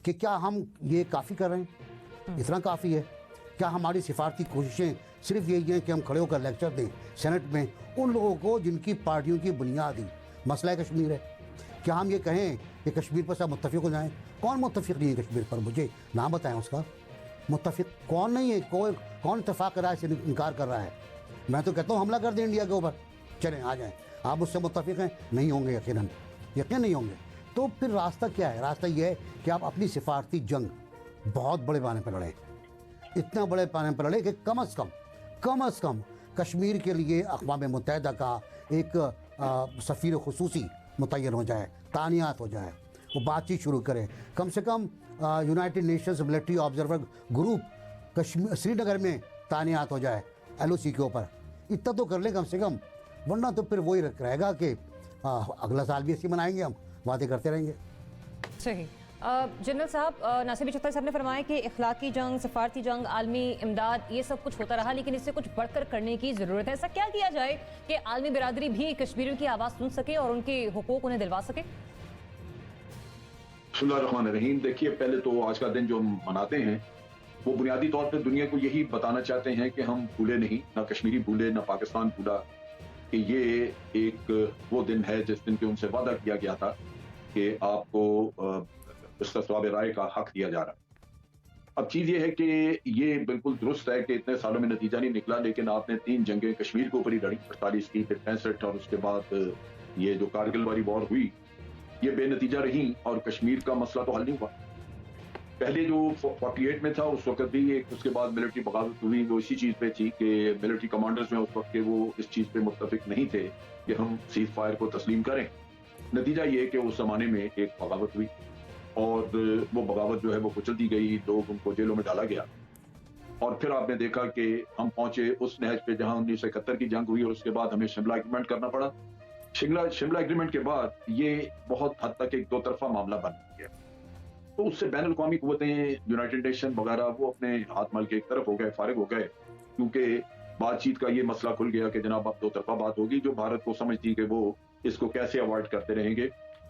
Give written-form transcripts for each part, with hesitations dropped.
کہ کیا ہم یہ کافی کر رہے ہیں؟ اتنا کافی ہے؟ کیا ہماری سفارتی کوششیں صرف یہی ہیں کہ ہم کھڑے ہو کر لیکچر دیں سینٹ میں ان لوگوں کو جن کی پارٹیوں کی بنیادی مسئلہ کشمیر ہے؟ کیا ہم یہ کہیں کہ کشمیر پر سب متفق ہو جائیں؟ کون متفق نہیں ہے کشمیر پر؟ مجھے نام بتائیں اس کا. متفق کون نہیں ہے؟ کون اتفاق رائے سے انکار کر رہا ہے؟ میں تو کہتا ہوں حملہ کر دیں انڈیا کے اوپر. چلیں آ جائیں. آپ اس سے متفق ہیں؟ نہیں ہوں گے یقیناً نہیں ہوں گے. تو پھر راستہ کیا ہے؟ راستہ یہ ہے کہ آپ اپنی سفارتی جنگ بہت بڑے پیمانے پر لڑیں. اتنا بڑے پیمانے پر لڑیں کہ کم از کم کشمیر کے لیے اقوام متحدہ کا ایک سفیر خصوصی متعین ہو جائے, تعینات ہو جائے, وہ بات چیت شروع کرے. کم سے کم United nations military observer group سری نگر میں تعینات ہو جائے LOC کے اوپر. اتنا تو کر لیں کم سے کم, ورنہ تو پھر وہی رہے گا کہ اگلا سال بھی ایسی منائیں گے, ہم وعدے کرتے رہیں گے. صحیح. جنرل صاحب, ناصر بی چتر صاحب نے فرمایا کہ اخلاقی جنگ, سفارتی جنگ, عالمی امداد یہ سب کچھ ہوتا رہا, لیکن اس سے کچھ بڑھ کر کرنے کی ضرورت ہے. ایسا کیا کیا جائے کہ عالمی برادری بھی کشمیریوں کی آواز سن سکے اور ان کے حقوق انہیں دلوا سکے؟ بسم اللہ الرحمن الرحیم. دیکھیے, پہلے تو آج کا دن جو ہم مناتے ہیں وہ بنیادی طور پہ دنیا کو یہی بتانا چاہتے ہیں کہ ہم بھولے نہیں, نہ کشمیری بھولے, نہ پاکستان بھولا, کہ یہ ایک وہ دن ہے جس دن کے ان سے وعدہ کیا گیا تھا کہ آپ کو استصواب رائے کا حق دیا جا رہا ہے. اب چیز یہ ہے کہ یہ بالکل درست ہے کہ اتنے سالوں میں نتیجہ نہیں نکلا, لیکن آپ نے 3 جنگیں کشمیر کے اوپر ہی لڑی, 48 کی, پھر 65, اور اس کے بعد یہ جو کارگل والی وار ہوئی یہ بے نتیجہ رہی, اور کشمیر کا مسئلہ تو حل نہیں ہوا. پہلے جو 48 میں تھا اس وقت بھی اس کے بعد ملٹری بغاوت ہوئی, وہ اسی چیز پہ تھی کہ ملٹری کمانڈرز میں اس وقت کے وہ اس چیز پہ متفق نہیں تھے کہ ہم سیز فائر کو تسلیم کریں. نتیجہ یہ کہ اس زمانے میں ایک بغاوت ہوئی, اور وہ بغاوت جو ہے وہ کچل دی گئی, لوگ ان کو جیلوں میں ڈالا گیا, اور پھر آپ نے دیکھا کہ ہم پہنچے اس نہج پہ جہاں 1971 کی جنگ ہوئی, اور اس کے بعد ہمیں شملہ ایگریمنٹ کرنا پڑا. شملہ ایگریمنٹ کے بعد یہ بہت حد تک ایک 2 طرفہ معاملہ بن گیا. تو اس سے بین الاقوامی قوتیں, یونائٹڈ نیشن وغیرہ, وہ اپنے ہاتھ مل کے ایک طرف ہو گئے, فارغ ہو گئے, کیونکہ بات چیت کا یہ مسئلہ کھل گیا کہ جناب اب 2 طرفہ بات ہوگی. جو بھارت کو سمجھتی کہ وہ اس کو کیسے اوائڈ کرتے رہیں گے,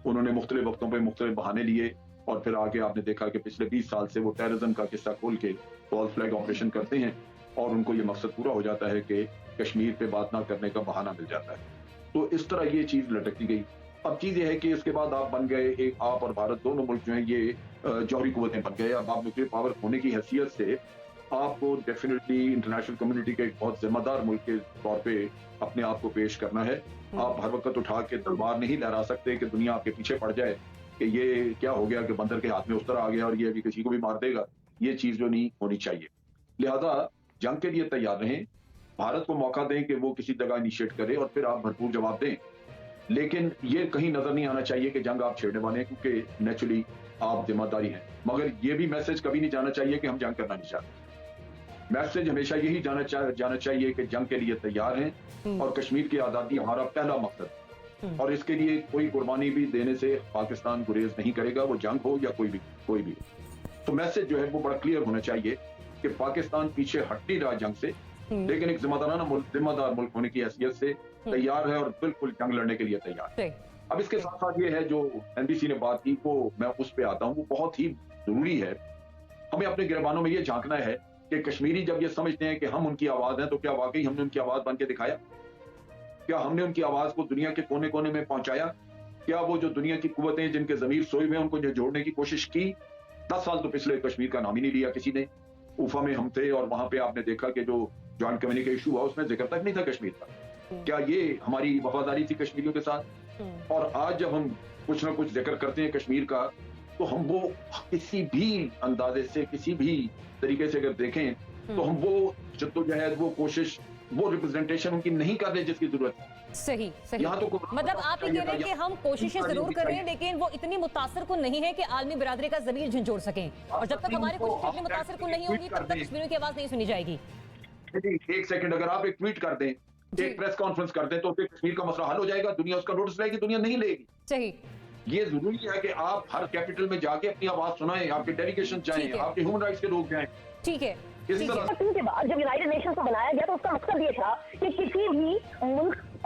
انہوں نے مختلف وقتوں پہ مختلف بہانے لیے, اور پھر آگے آپ نے دیکھا کہ پچھلے 20 سال سے وہ ٹیررزم کا قصہ کھول کے فالس فلیگ آپریشن کرتے ہیں, اور ان کو یہ مقصد پورا ہو جاتا ہے کہ کشمیر پہ بات نہ کرنے کا بہانہ مل جاتا ہے. تو اس طرح یہ چیز لٹکتی گئی. اب چیز یہ ہے کہ اس کے بعد آپ بن گئے, ایک آپ اور بھارت دونوں ملک جو ہیں یہ جوہری قوتیں بن گئے. اب آپ نیوکلیئر پاور ہونے کی حیثیت سے آپ کو ڈیفینیٹلی انٹرنیشنل کمیونٹی کے ایک بہت ذمہ دار ملک کے طور پہ اپنے آپ کو پیش کرنا ہے. آپ ہر وقت اٹھا کے تلوار نہیں لہرا سکتے کہ دنیا آپ کے پیچھے پڑ جائے کہ یہ کیا ہو گیا کہ بندر کے ہاتھ میں اس طرح آ گیا اور یہ ابھی کسی کو بھی مار دے گا. یہ چیز جو نہیں ہونی چاہیے. لہذا جنگ کے لیے تیار رہیں, بھارت کو موقع دیں کہ وہ کسی جگہ انیشیٹ کرے, اور پھر آپ بھرپور جواب دیں. لیکن یہ کہیں نظر نہیں آنا چاہیے کہ جنگ آپ چھیڑنے والے ہیں, کیونکہ نیچرلی آپ ذمہ داری ہیں. مگر یہ بھی میسج کبھی نہیں جانا چاہیے کہ ہم جنگ کرنا نہیں چاہتے. میسج ہمیشہ یہی جانا چاہیے کہ جنگ کے لیے تیار ہیں, اور کشمیر کی آزادی ہمارا پہلا مقصد ہے, اور اس کے لیے کوئی قربانی بھی دینے سے پاکستان گریز نہیں کرے گا, وہ جنگ ہو یا کوئی بھی. تو میسج جو ہے وہ بڑا کلیئر ہونا چاہیے کہ پاکستان پیچھے ہٹ نہیں رہا جنگ سے, لیکن ایک ذمہ دار ملک ہونے کی حیثیت سے تیار ہے, اور بالکل جنگ لڑنے کے لیے تیار ہے. اب اس کے ساتھ ساتھ یہ ہے جو NBC نے بات کی, وہ میں اس پہ آتا ہوں, وہ بہت ہی ضروری ہے. ہمیں اپنے گربانوں میں یہ جھانکنا ہے کہ کشمیری جب یہ سمجھتے ہیں کہ ہم ان کی آواز ہیں, تو کیا واقعی ہم نے ان کی آواز بن کے دکھایا؟ کیا ہم نے ان کی آواز کو دنیا کے کونے کونے میں پہنچایا؟ کیا وہ جو دنیا کی قوتیں جن کے ضمیر سوئے ہوئے ہیں ان کو جوڑنے کی کوشش کی؟ 10 سال تو پچھلے کشمیر کا نام ہی نہیں لیا کسی نے. اوفا میں ہم تھے, اور وہاں پہ آپ نے دیکھا کہ جو جوائنٹ کمیونٹی کا ایشو ہوا اس میں ذکر تک نہیں تھا کشمیر کا. کیا یہ ہماری وفاداری تھی کشمیریوں کے ساتھ؟ اور آج جب ہم کچھ نہ کچھ ذکر کرتے ہیں کشمیر کا, تو ہم وہ کسی بھی اندازے سے, کسی بھی طریقے سے اگر دیکھیں تو ہم وہ جدوجہد, وہ کوشش, وہ ریپرزنٹیشن ان کی نہیں کر رہے جس کی ضرورت ہے. صحیح. مطلب آپ یہ کہہ رہے ہیں کہ ہم کوششیں ضرور کر رہے ہیں, لیکن وہ اتنی متاثر کن نہیں ہے کہ عالمی برادری کا ضمیر جھنجھوڑ سکیں, اور جب تک ہماری کوشش اتنی متاثر کن نہیں ہوگی تب تک کشمیریوں کی آواز نہیں سنی جائے گی. ایک سیکنڈ, اگر آپ ایک ٹویٹ کر دیں, ایک پریس کانفرنس کر دیں, تو پھر کشمیر کا مسئلہ حل ہو جائے گا. دنیا اس کا نوٹس لے گی, دنیا نہیں لے گی. صحیح. یہ ضروری ہے کہ آپ ہر کیپٹل میں جا کے اپنی آواز سنائیں, آپ کے ڈیلیگیشن جائیں, آپ کے ہیومن رائٹس کے لوگ جائیں. ٹھیک ہے. کے بعد جب یونائٹڈ نیشنز کو بنایا گیا تو اس کا مقصد یہ تھا کہ کسی بھی ملک